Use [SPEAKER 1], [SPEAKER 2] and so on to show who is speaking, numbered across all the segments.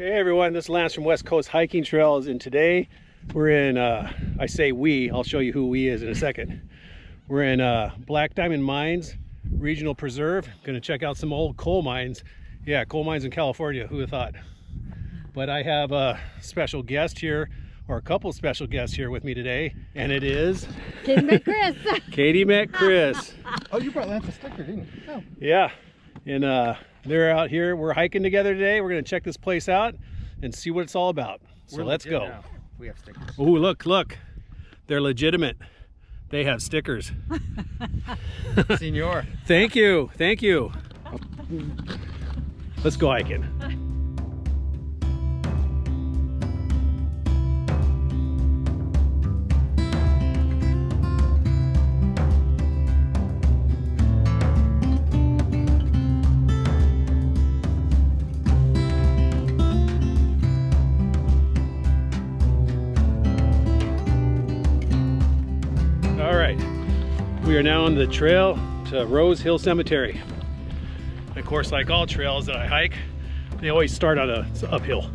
[SPEAKER 1] Hey everyone, this is Lance from West Coast Hiking Trails, and today we're in, I say we, I'll show you who we is in a second. We're in Black Diamond Mines Regional Preserve. Gonna check out some old coal mines. Yeah, coal mines in California, who would have thought? But I have a special guest here, or a couple special guests here with me today, and it is...
[SPEAKER 2] Katie met Chris.
[SPEAKER 1] Katie met Chris.
[SPEAKER 3] Oh, you brought Lance a sticker, didn't you? Oh.
[SPEAKER 1] Yeah, and they're out here. We're hiking together today. We're gonna check this place out and see what it's all about. So let's go.
[SPEAKER 3] Now. We have stickers.
[SPEAKER 1] Oh, look. They're legitimate. They have stickers.
[SPEAKER 3] Senor.
[SPEAKER 1] Thank you. Let's go hiking. We are now on the trail to Rose Hill Cemetery. Of course, like all trails that I hike, they always start on a uphill.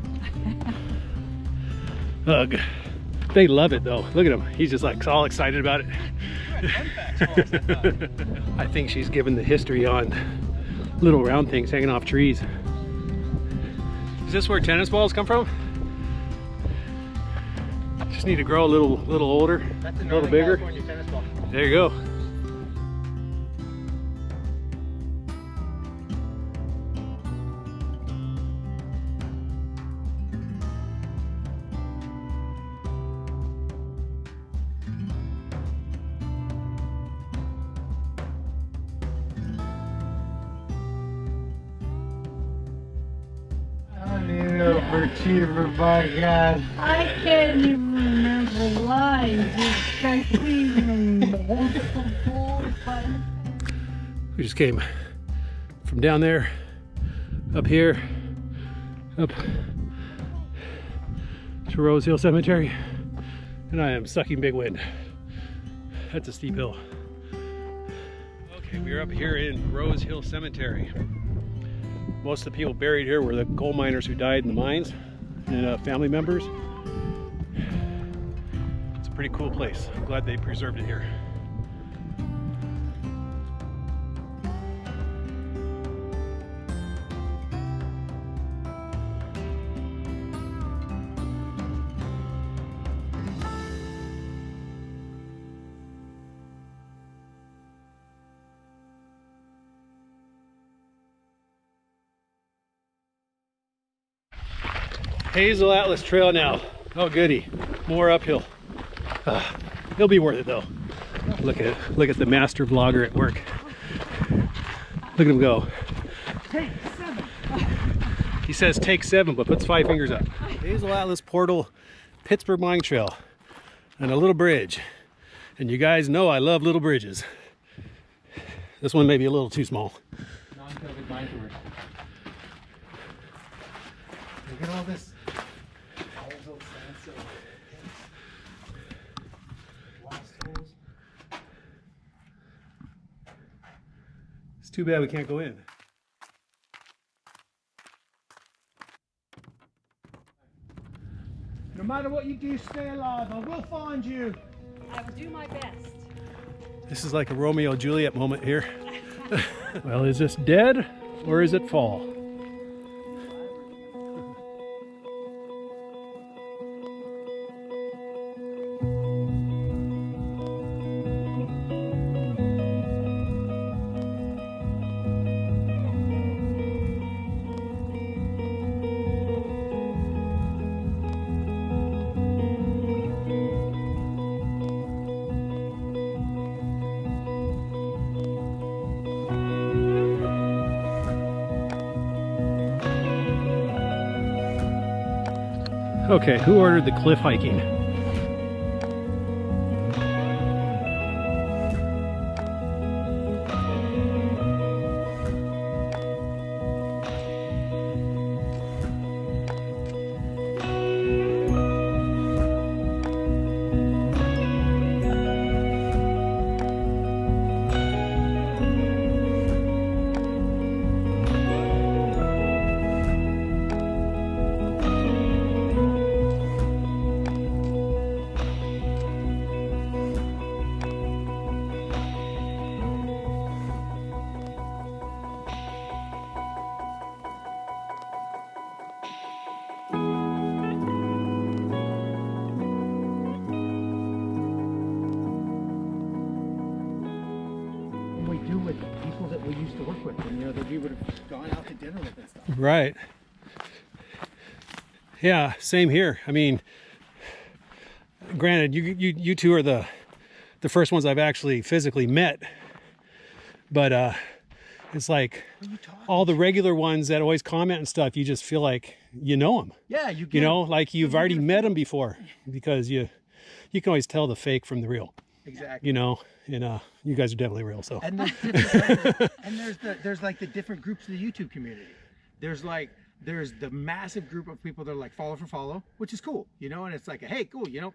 [SPEAKER 1] Ugh. They love it though. Look at him. He's just like all excited about it. I think she's given the history on little round things hanging off trees. Is this where tennis balls come from? Just need to grow a little older, a little bigger.
[SPEAKER 3] Tennis ball.
[SPEAKER 1] There you go.
[SPEAKER 3] Overachiever, by God.
[SPEAKER 2] I can't even remember lines. It's like
[SPEAKER 1] We just came from down there, up here, up to Rose Hill Cemetery, and I am sucking big wind. That's a steep hill. Okay, we're up here in Rose Hill Cemetery. Most of the people buried here were the coal miners who died in the mines and family members. It's a pretty cool place. I'm glad they preserved it here. Hazel Atlas Trail now. Oh goody, more uphill. It'll be worth it though. Look at the master vlogger at work. Look at him go.
[SPEAKER 2] Take 7.
[SPEAKER 1] He says take 7, but puts 5 fingers up. Hazel Atlas Portal, Pittsburgh Mine Trail, and a little bridge. And you guys know I love little bridges. This one may be a little too small.
[SPEAKER 3] Non-COVID mine tours. Look at all this.
[SPEAKER 1] It's too bad we can't go in.
[SPEAKER 4] No matter what you do, stay alive. I will find you.
[SPEAKER 2] I will do my best.
[SPEAKER 1] This is like a Romeo and Juliet moment here. Well, is this dead or is it fall? Okay, who ordered the cliff hiking?
[SPEAKER 3] with, and you know that we would have gone out to dinner with and stuff.
[SPEAKER 1] Right. Yeah, same here. I mean, granted, you two are the first ones I've actually physically met, but it's like all the regular ones that always comment and stuff, you just feel like you know them.
[SPEAKER 3] Yeah,
[SPEAKER 1] You know, like you've already met them before, because you can always tell the fake from the real.
[SPEAKER 3] Exactly.
[SPEAKER 1] You know, and you guys are definitely real. So.
[SPEAKER 3] And there's different, and there's like the different groups of the YouTube community. There's the massive group of people that are like follow for follow, which is cool, you know, and it's like, hey, cool, you know,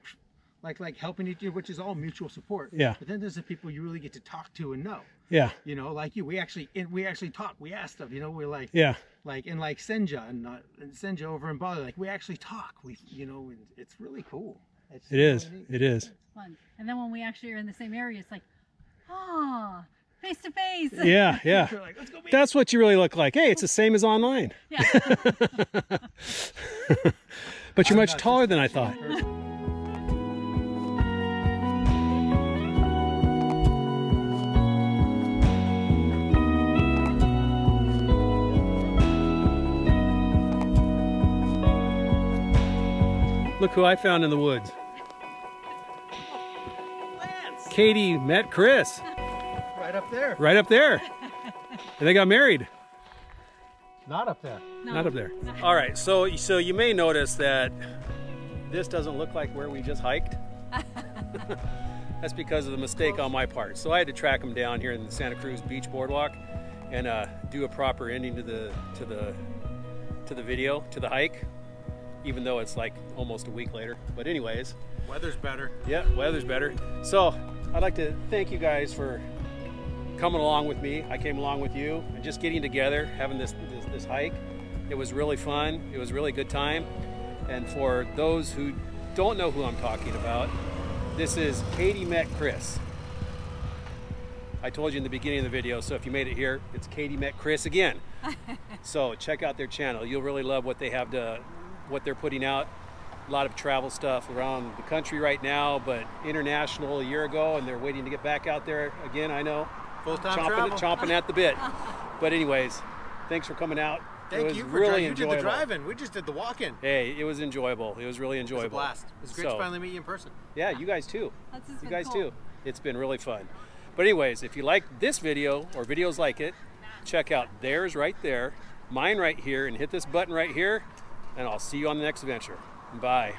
[SPEAKER 3] like helping each other, which is all mutual support.
[SPEAKER 1] Yeah.
[SPEAKER 3] But then there's the people you really get to talk to and know.
[SPEAKER 1] Yeah.
[SPEAKER 3] You know, like you, we actually talk, we ask stuff, you know, we're like,
[SPEAKER 1] Yeah.
[SPEAKER 3] like, and like Senja and Senja over in Bali, like we actually talk, you know, and it's really cool.
[SPEAKER 1] It is. It is.
[SPEAKER 2] It's fun. And then when we actually are in the same area, it's like, ah, face to face.
[SPEAKER 1] Yeah. Yeah.
[SPEAKER 3] We're like, let's go meet.
[SPEAKER 1] That's what you really look like. Hey, it's the same as online.
[SPEAKER 2] Yeah.
[SPEAKER 1] But you're
[SPEAKER 3] I'm
[SPEAKER 1] much
[SPEAKER 3] not
[SPEAKER 1] taller
[SPEAKER 3] just
[SPEAKER 1] than I
[SPEAKER 3] a
[SPEAKER 1] thought.
[SPEAKER 3] person.
[SPEAKER 1] Look who I found in the woods.
[SPEAKER 3] Lance,
[SPEAKER 1] Katie met Chris
[SPEAKER 3] right up there.
[SPEAKER 1] right up there. And they got married.
[SPEAKER 3] Not up there.
[SPEAKER 2] No.
[SPEAKER 1] Not up there. All right, so you may notice that this doesn't look like where we just hiked. That's because of the mistake on my part. So I had to track them down here in the Santa Cruz Beach Boardwalk and do a proper ending to the video, to the hike, even though it's like almost a week later. But anyways,
[SPEAKER 3] Weather's better.
[SPEAKER 1] yeah, weather's better. So I'd like to thank you guys for coming along with me. I came along with you and just getting together, having this hike. It was really fun. It was a really good time. And for those who don't know who I'm talking about, this is Katie Met Chris. I told you in the beginning of the video, so if you made it here, it's Katie Met Chris again. So check out their channel. You'll really love what they have what they're putting out. A lot of travel stuff around the country right now, but international a year ago, and they're waiting to get back out there again, I know.
[SPEAKER 3] Full-time travel.
[SPEAKER 1] Chomping at the bit. But anyways, thanks for coming out. It
[SPEAKER 3] Thank
[SPEAKER 1] was
[SPEAKER 3] you for
[SPEAKER 1] really
[SPEAKER 3] driving. You
[SPEAKER 1] enjoyable.
[SPEAKER 3] did the drive-in. We just did the walk-in.
[SPEAKER 1] Hey, it was enjoyable. It was really
[SPEAKER 3] It was
[SPEAKER 1] enjoyable.
[SPEAKER 3] a blast. It was great to finally meet you in person.
[SPEAKER 1] Yeah, you guys too.
[SPEAKER 2] That's just
[SPEAKER 1] You
[SPEAKER 2] been
[SPEAKER 1] guys
[SPEAKER 2] cool.
[SPEAKER 1] too. It's been really fun. But anyways, if you like this video or videos like it, check out theirs right there, mine right here, and hit this button right here, and I'll see you on the next adventure. Bye.